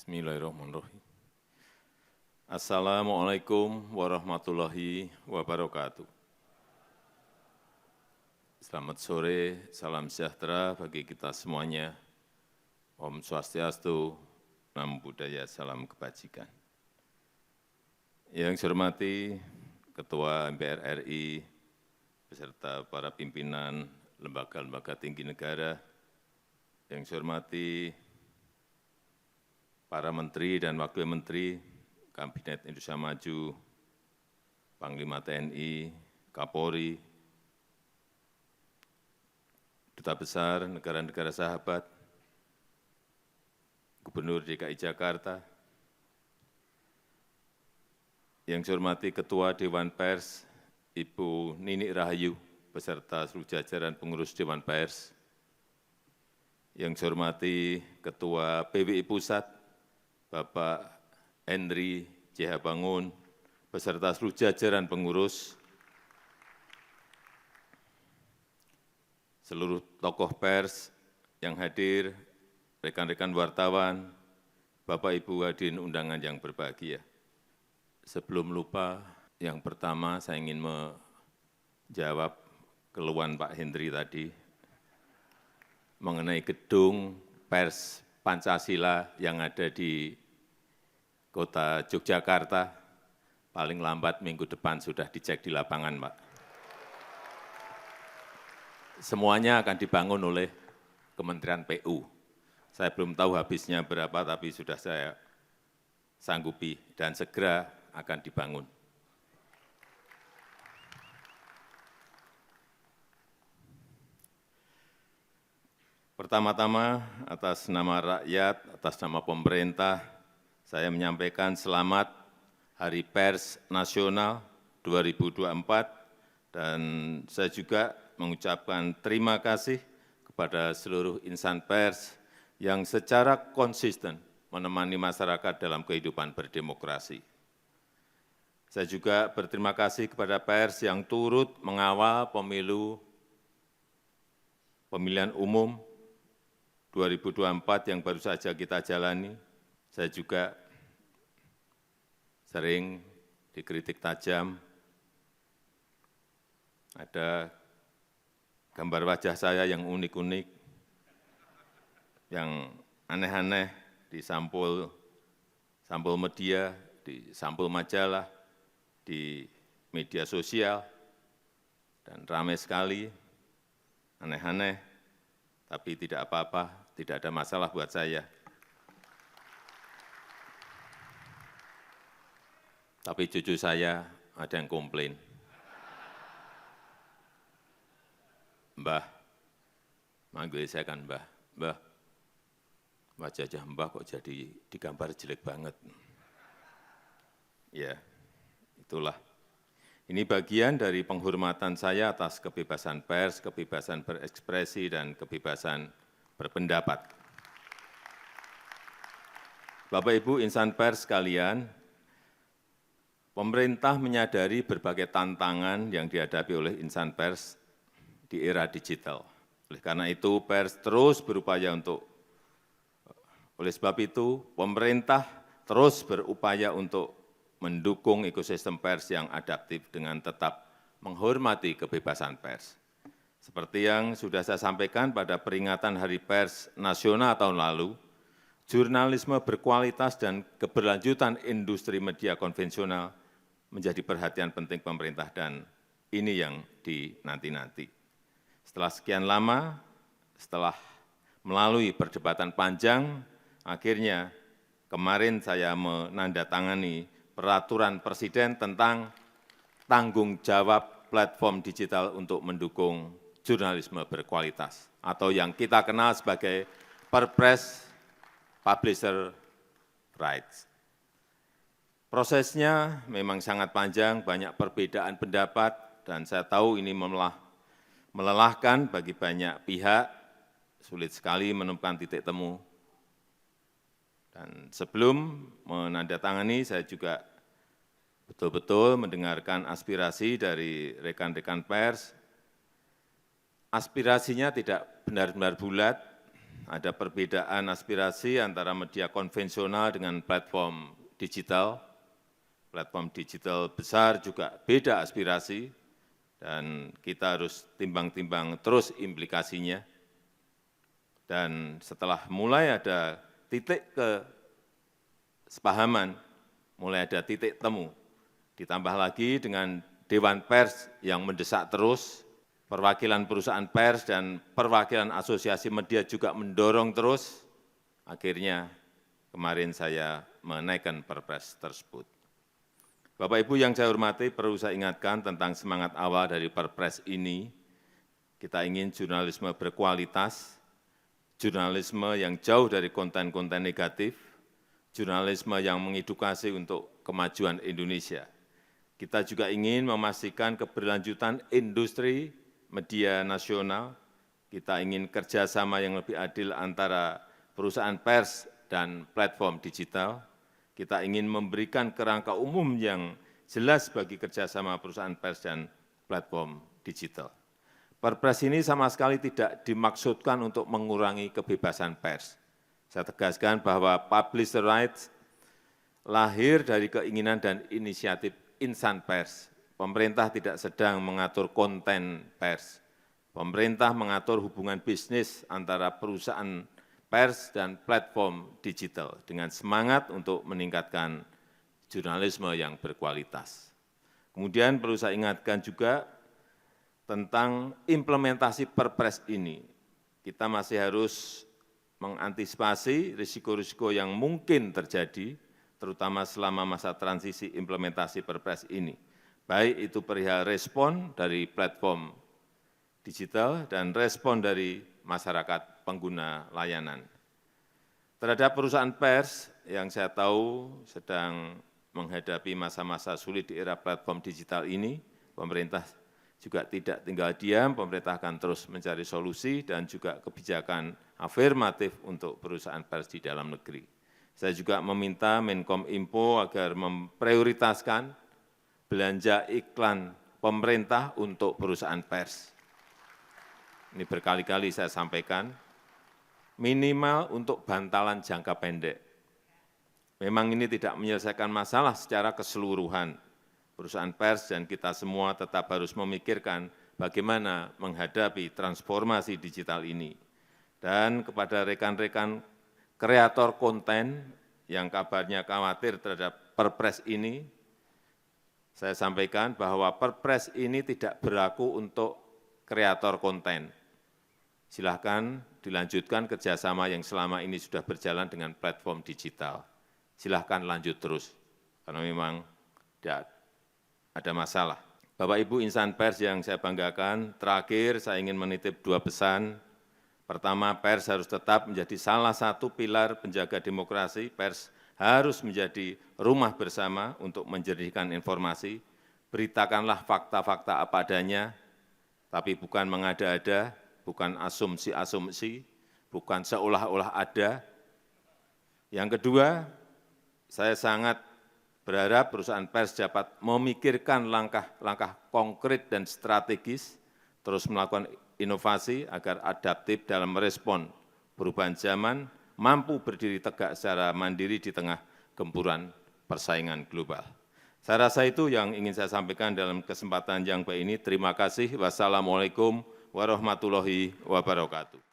Bismillahirrahmanirrahim. Assalamualaikum warahmatullahi wabarakatuh. Selamat sore, salam sejahtera bagi kita semuanya. Om Swastiastu, Namo Buddhaya, salam kebajikan. Yang saya hormati Ketua MPR RI, beserta para pimpinan lembaga-lembaga tinggi negara, yang saya hormati para menteri dan wakil menteri, Kabinet Indonesia Maju, Panglima TNI, Kapolri, Duta Besar negara-negara sahabat, Gubernur DKI Jakarta, yang saya hormati Ketua Dewan Pers, Ibu Nini Rahayu, beserta seluruh jajaran pengurus Dewan Pers, yang saya hormati Ketua PWI Pusat, Bapak Henry J.H. Bangun, beserta seluruh jajaran pengurus, seluruh tokoh pers yang hadir, rekan-rekan wartawan, Bapak Ibu hadirin undangan yang berbahagia. Sebelum lupa, yang pertama saya ingin menjawab keluhan Pak Henry tadi mengenai gedung pers Pancasila yang ada di Kota Yogyakarta, paling lambat minggu depan sudah dicek di lapangan, Pak. Semuanya akan dibangun oleh Kementerian PU. Saya belum tahu habisnya berapa, tapi sudah saya sanggupi dan segera akan dibangun. Pertama-tama, atas nama rakyat, atas nama pemerintah, saya menyampaikan selamat Hari Pers Nasional 2024 dan saya juga mengucapkan terima kasih kepada seluruh insan pers yang secara konsisten menemani masyarakat dalam kehidupan berdemokrasi. Saya juga berterima kasih kepada pers yang turut mengawal pemilihan umum 2024 yang baru saja kita jalani. Saya juga sering dikritik tajam, ada gambar wajah saya yang unik-unik, yang aneh-aneh di sampul media, di sampul majalah, di media sosial, dan ramai sekali, aneh-aneh, tapi tidak apa-apa, tidak ada masalah buat saya. Tapi cucu saya ada yang komplain. Mbah, manggil saya kan Mbah, wajah Mbah kok jadi digambar jelek banget. Ya, itulah. Ini bagian dari penghormatan saya atas kebebasan pers, kebebasan berekspresi, dan kebebasan berpendapat. Bapak Ibu insan pers sekalian, pemerintah menyadari berbagai tantangan yang dihadapi oleh insan pers di era digital. Oleh karena itu, pers terus berupaya oleh sebab itu, pemerintah terus berupaya untuk mendukung ekosistem pers yang adaptif dengan tetap menghormati kebebasan pers. Seperti yang sudah saya sampaikan pada peringatan Hari Pers Nasional tahun lalu, jurnalisme berkualitas dan keberlanjutan industri media konvensional menjadi perhatian penting pemerintah dan ini yang dinanti-nanti. Setelah sekian lama, setelah melalui perdebatan panjang, akhirnya kemarin saya menandatangani peraturan presiden tentang tanggung jawab platform digital untuk mendukung jurnalisme berkualitas atau yang kita kenal sebagai Perpres Publisher Rights. Prosesnya memang sangat panjang, banyak perbedaan pendapat, dan saya tahu ini melelahkan bagi banyak pihak, sulit sekali menemukan titik temu. Dan sebelum menandatangani, saya juga betul-betul mendengarkan aspirasi dari rekan-rekan pers. Aspirasinya tidak benar-benar bulat, ada perbedaan aspirasi antara media konvensional dengan platform digital. Platform digital besar juga beda aspirasi, dan kita harus timbang-timbang terus implikasinya. Dan setelah mulai ada titik kesepahaman, mulai ada titik temu, ditambah lagi dengan Dewan Pers yang mendesak terus, perwakilan perusahaan pers dan perwakilan asosiasi media juga mendorong terus, akhirnya kemarin saya menaikkan Perpres tersebut. Bapak Ibu yang saya hormati, perlu saya ingatkan tentang semangat awal dari Perpres ini. Kita ingin jurnalisme berkualitas, jurnalisme yang jauh dari konten-konten negatif, jurnalisme yang mengedukasi untuk kemajuan Indonesia. Kita juga ingin memastikan keberlanjutan industri media nasional, kita ingin kerjasama yang lebih adil antara perusahaan pers dan platform digital, kita ingin memberikan kerangka umum yang jelas bagi kerjasama perusahaan pers dan platform digital. Perpres ini sama sekali tidak dimaksudkan untuk mengurangi kebebasan pers. Saya tegaskan bahwa publisher rights lahir dari keinginan dan inisiatif insan pers. Pemerintah tidak sedang mengatur konten pers. Pemerintah mengatur hubungan bisnis antara perusahaan pers dan platform digital dengan semangat untuk meningkatkan jurnalisme yang berkualitas. Kemudian perlu saya ingatkan juga tentang implementasi Perpres ini. Kita masih harus mengantisipasi risiko-risiko yang mungkin terjadi, terutama selama masa transisi implementasi Perpres ini. Baik itu perihal respon dari platform digital dan respon dari masyarakat pengguna layanan. Terhadap perusahaan pers yang saya tahu sedang menghadapi masa-masa sulit di era platform digital ini, pemerintah juga tidak tinggal diam, pemerintah akan terus mencari solusi dan juga kebijakan afirmatif untuk perusahaan pers di dalam negeri. Saya juga meminta Menkominfo agar memprioritaskan belanja iklan pemerintah untuk perusahaan pers. Ini berkali-kali saya sampaikan, minimal untuk bantalan jangka pendek. Memang ini tidak menyelesaikan masalah secara keseluruhan. Perusahaan pers dan kita semua tetap harus memikirkan bagaimana menghadapi transformasi digital ini. Dan kepada rekan-rekan kreator konten yang kabarnya khawatir terhadap Perpres ini, saya sampaikan bahwa Perpres ini tidak berlaku untuk kreator konten. Silahkan dilanjutkan kerjasama yang selama ini sudah berjalan dengan platform digital. Silahkan lanjut terus, karena memang tidak ada masalah. Bapak Ibu insan pers yang saya banggakan, terakhir saya ingin menitip dua pesan. Pertama, pers harus tetap menjadi salah satu pilar penjaga demokrasi. Pers harus menjadi rumah bersama untuk menjernihkan informasi. Beritakanlah fakta-fakta apa adanya, tapi bukan mengada-ada, bukan asumsi-asumsi, bukan seolah-olah ada. Yang kedua, saya sangat berharap perusahaan pers dapat memikirkan langkah-langkah konkret dan strategis, terus melakukan inovasi agar adaptif dalam merespon perubahan zaman, mampu berdiri tegak secara mandiri di tengah gempuran persaingan global. Saya rasa itu yang ingin saya sampaikan dalam kesempatan yang baik ini. Terima kasih. Wassalamualaikum warahmatullahi wabarakatuh.